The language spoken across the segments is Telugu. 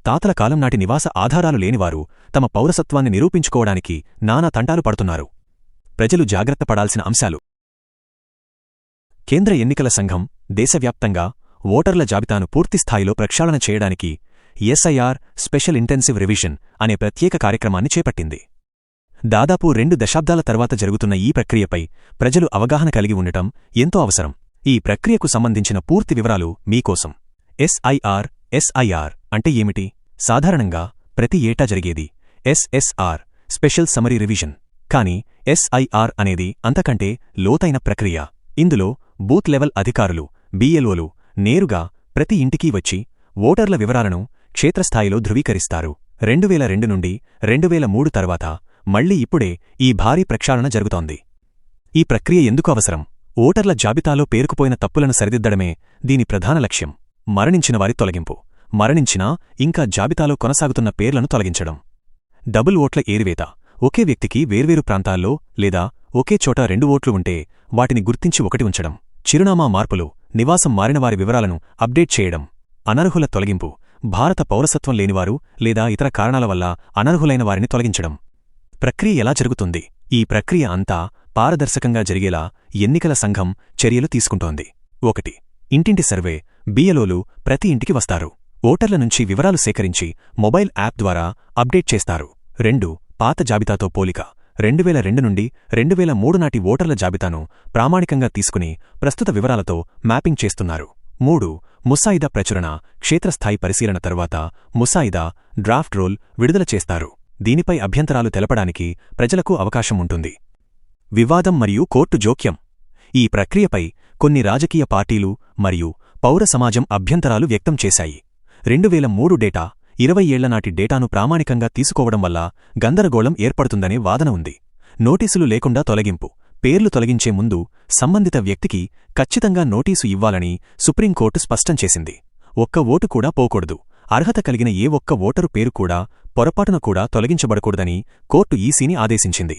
తాతల కాలం నాటి నివాస ఆధారాలు లేనివారు తమ పౌరసత్వాన్ని నిరూపించుకోవడానికి నానా తంటాలు పడుతున్నారు. ప్రజలు జాగ్రత్త పడాల్సిన అంశాలు. కేంద్ర ఎన్నికల సంఘం దేశవ్యాప్తంగా ఓటర్ల జాబితాను పూర్తిస్థాయిలో ప్రక్షాళన చేయడానికి ఎస్ఐఆర్ స్పెషల్ ఇంటెన్సివ్ రివిజన్ అనే ప్రత్యేక కార్యక్రమాన్ని చేపట్టింది. దాదాపు 2 దశాబ్దాల తర్వాత జరుగుతున్న ఈ ప్రక్రియపై ప్రజలు అవగాహన కలిగి ఉండటం ఎంతో అవసరం. ఈ ప్రక్రియకు సంబంధించిన పూర్తి వివరాలు మీకోసం. ఎస్ఐఆర్ అంటే ఏమిటి? సాధారణంగా ప్రతి ఏటా జరిగేది ఎస్ఎస్ఆర్ స్పెషల్ సమరీ రివిజన్. కానీ ఎస్ఐఆర్ అనేది అంతకంటే లోతైన ప్రక్రియ. ఇందులో బూత్ లెవెల్ అధికారులు బిఎల్ఓలు నేరుగా ప్రతి ఇంటికీ వచ్చి ఓటర్ల వివరాలను క్షేత్రస్థాయిలో ధృవీకరిస్తారు. 2002 నుండి 2003 తర్వాత మళ్లీ ఇప్పుడే ఈ భారీ ప్రక్షాళన జరుగుతోంది. ఈ ప్రక్రియ ఎందుకు అవసరం? ఓటర్ల జాబితాలో పేరుకుపోయిన తప్పులను సరిదిద్దడమే దీని ప్రధాన లక్ష్యం. మరణించిన వారి తొలగింపు, మరణించినా ఇంకా జాబితాలో కొనసాగుతున్న పేర్లను తొలగించడం. డబుల్ ఓట్ల ఏరివేత, ఒకే వ్యక్తికి వేర్వేరు ప్రాంతాల్లో లేదా ఒకే చోట 2 ఓట్లు ఉంటే వాటిని గుర్తించి ఒకటి ఉంచడం. చిరునామా మార్పులు, నివాసం మారినవారి వివరాలను అప్డేట్ చేయడం. అనర్హుల తొలగింపు, భారత పౌరసత్వం లేనివారు లేదా ఇతర కారణాల వల్ల అనర్హులైన వారిని తొలగించడం. ప్రక్రియ ఎలా జరుగుతుంది? ఈ ప్రక్రియ అంతా పారదర్శకంగా జరిగేలా ఎన్నికల సంఘం చర్యలు తీసుకుంటోంది. 1. ఇంటింటి సర్వే. బిఎల్ఓలు ప్రతి ఇంటికి వస్తారు. ఓటర్ల నుంచి వివరాలు సేకరించి మొబైల్ యాప్ ద్వారా అప్డేట్ చేస్తారు. 2. పాత జాబితాతో పోలిక. 2002 నుండి 2003 నాటి ఓటర్ల జాబితాను ప్రామాణికంగా తీసుకుని ప్రస్తుత వివరాలతో మ్యాపింగ్ చేస్తున్నారు. 3. ముసాయిదా ప్రచురణ. క్షేత్రస్థాయి పరిశీలన తర్వాత ముసాయిదా డ్రాఫ్ట్ రోల్ విడుదల చేస్తారు. దీనిపై అభ్యంతరాలు తెలపడానికి ప్రజలకు అవకాశం ఉంటుంది. వివాదం మరియు కోర్టు జోక్యం. ఈ ప్రక్రియపై కొన్ని రాజకీయ పార్టీలు మరియు పౌర సమాజం అభ్యంతరాలు వ్యక్తం చేశాయి. 2003 డేటా 20 ఏళ్ల నాటి డేటాను ప్రామాణికంగా తీసుకోవడం వల్ల గందరగోళం ఏర్పడుతుందనే వాదన ఉంది. నోటీసులు లేకుండా తొలగింపు. పేర్లు తొలగించే ముందు సంబంధిత వ్యక్తికి ఖచ్చితంగా నోటీసు ఇవ్వాలని సుప్రీంకోర్టు స్పష్టం చేసింది. ఒక్క ఓటు కూడా పోకూడదు. అర్హత కలిగిన ఏ ఒక్క ఓటరు పేరు కూడా పొరపాటున కూడా తొలగించబడకూడదని కోర్టు ఈసీని ఆదేశించింది.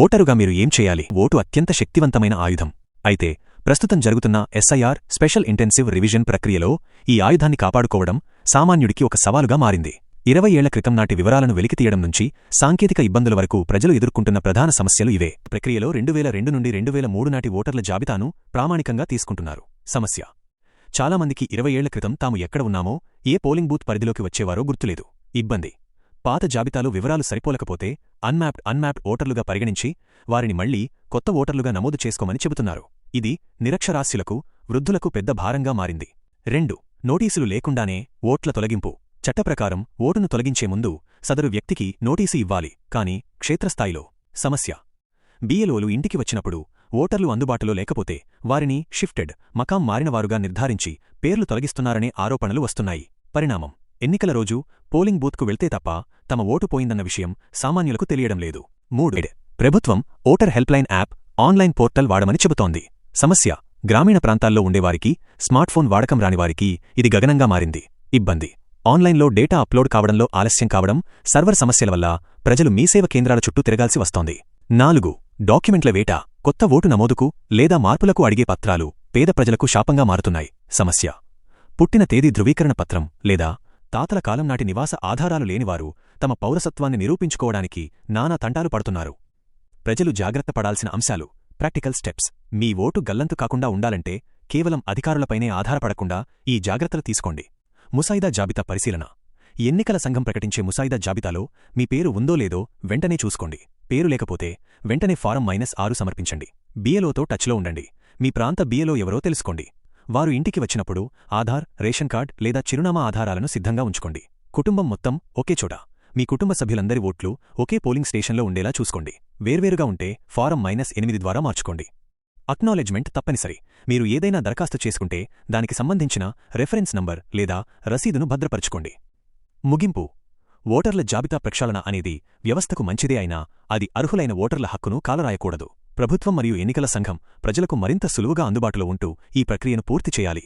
ఓటరుగా మీరు ఏం చేయాలి? ఓటు అత్యంత శక్తివంతమైన ఆయుధం. అయితే ప్రస్తుతం జరుగుతున్న ఎస్ఐఆర్ స్పెషల్ ఇంటెన్సివ్ రివిజన్ ప్రక్రియలో ఈ ఆయుధాన్ని కాపాడుకోవడం సామాన్యుడికి ఒక సవాలుగా మారింది. 20 ఏళ్ల క్రితం నాటి వివరాలను వెలికితీయడం నుంచి సాంకేతిక ఇబ్బందుల వరకు ప్రజలు ఎదుర్కొంటున్న ప్రధాన సమస్యలు ఇవే. ప్రక్రియలో 2002 నుండి 2003 నాటి ఓటర్ల జాబితాను ప్రామాణికంగా తీసుకుంటున్నారు. సమస్య: చాలామందికి 20 ఏళ్ల క్రితం తాము ఎక్కడ ఉన్నామో, ఏ పోలింగ్ బూత్ పరిధిలోకి వచ్చేవారో గుర్తులేదు. ఇబ్బంది: పాత జాబితాలో వివరాలు సరిపోలకపోతే అన్మ్యాప్డ్ ఓటర్లుగా పరిగణించి వారిని మళ్లీ కొత్త ఓటర్లుగా నమోదు చేసుకోమని చెబుతున్నారు. ఇది నిరక్షరాస్యులకు, వృద్ధులకు పెద్ద భారంగా మారింది. 2. నోటీసులు లేకుండానే ఓట్ల తొలగింపు. చట్టప్రకారం ఓటును తొలగించే ముందు సదరు వ్యక్తికి నోటీసు ఇవ్వాలి. కాని క్షేత్రస్థాయిలో సమస్య: బిఎల్ఓలు ఇంటికి వచ్చినప్పుడు ఓటర్లు అందుబాటులో లేకపోతే వారిని షిఫ్టెడ్, మకాం మారినవారుగా నిర్ధారించి పేర్లు తొలగిస్తున్నారనే ఆరోపణలు వస్తున్నాయి. పరిణామం: ఎన్నికల రోజు పోలింగ్ బూత్కు వెళ్తే తప్ప తమ ఓటు పోయిందన్న విషయం సామాన్యులకు తెలియడం లేదు. 3. ప్రభుత్వం voter helpline app, online portal వాడమని చెబుతోంది. సమస్య: గ్రామీణ ప్రాంతాల్లో ఉండేవారికి, స్మార్ట్ఫోన్ వాడకం రానివారికి ఇది గగనంగా మారింది. ఇబ్బంది: ఆన్లైన్లో డేటా అప్లోడ్ కావడంలో ఆలస్యం కావడం, సర్వర్ సమస్యల వల్ల ప్రజలు మీసేవ కేంద్రాల చుట్టూ తిరగాల్సి వస్తోంది. 4. డాక్యుమెంట్ల వేట. కొత్త ఓటు నమోదుకు లేదా మార్పులకు అడిగే పత్రాలు పేద ప్రజలకు శాపంగా మారుతున్నాయి. సమస్య: పుట్టిన తేదీ ధృవీకరణ పత్రం లేదా తాతల కాలం నాటి నివాస ఆధారాలు లేనివారు తమ పౌరసత్వాన్ని నిరూపించుకోవడానికి నానా తంటాలు పడుతున్నారు. ప్రజలు జాగ్రత్త పడాల్సిన అంశాలు. Practical steps. మీ ఓటు గల్లంతు కాకుండా ఉండాలంటే కేవలం అధికారులపైనే ఆధారపడకుండా ఈ జాగ్రత్తలు తీసుకోండి. ముసాయిదా జాబితా పరిశీలన. ఎన్నికల సంఘం ప్రకటించే ముసాయిదా జాబితాలో మీ పేరు ఉందో లేదో వెంటనే చూసుకోండి. పేరు లేకపోతే వెంటనే ఫారం -6 సమర్పించండి. బిఎల్ఓతో టచ్లో ఉండండి. మీ ప్రాంత బిఎల్ఓ ఎవరో తెలుసుకోండి. వారు ఇంటికి వచ్చినప్పుడు ఆధార్, రేషన్ కార్డ్ లేదా చిరునామా ఆధారాలను సిద్ధంగా ఉంచుకోండి. కుటుంబం మొత్తం ఒకే చోట. మీ కుటుంబ సభ్యులందరి ఓట్లు ఒకే పోలింగ్ స్టేషన్లో ఉండేలా చూసుకోండి. వేర్వేరుగా ఉంటే ఫారం -8 ద్వారా మార్చుకోండి. అక్నాలెడ్జ్మెంట్ తప్పనిసరి. మీరు ఏదైనా దరఖాస్తు చేసుకుంటే దానికి సంబంధించిన రెఫరెన్స్ నంబర్ లేదా రసీదును భద్రపరచుకోండి. ముగింపు: ఓటర్ల జాబితా ప్రక్షాళన అనేది వ్యవస్థకు మంచిదే అయినా అది అర్హులైన ఓటర్ల హక్కును కాలరాయకూడదు. ప్రభుత్వం మరియు ఎన్నికల సంఘం ప్రజలకు మరింత సులువుగా అందుబాటులో ఉంటూ ఈ ప్రక్రియను పూర్తి చేయాలి.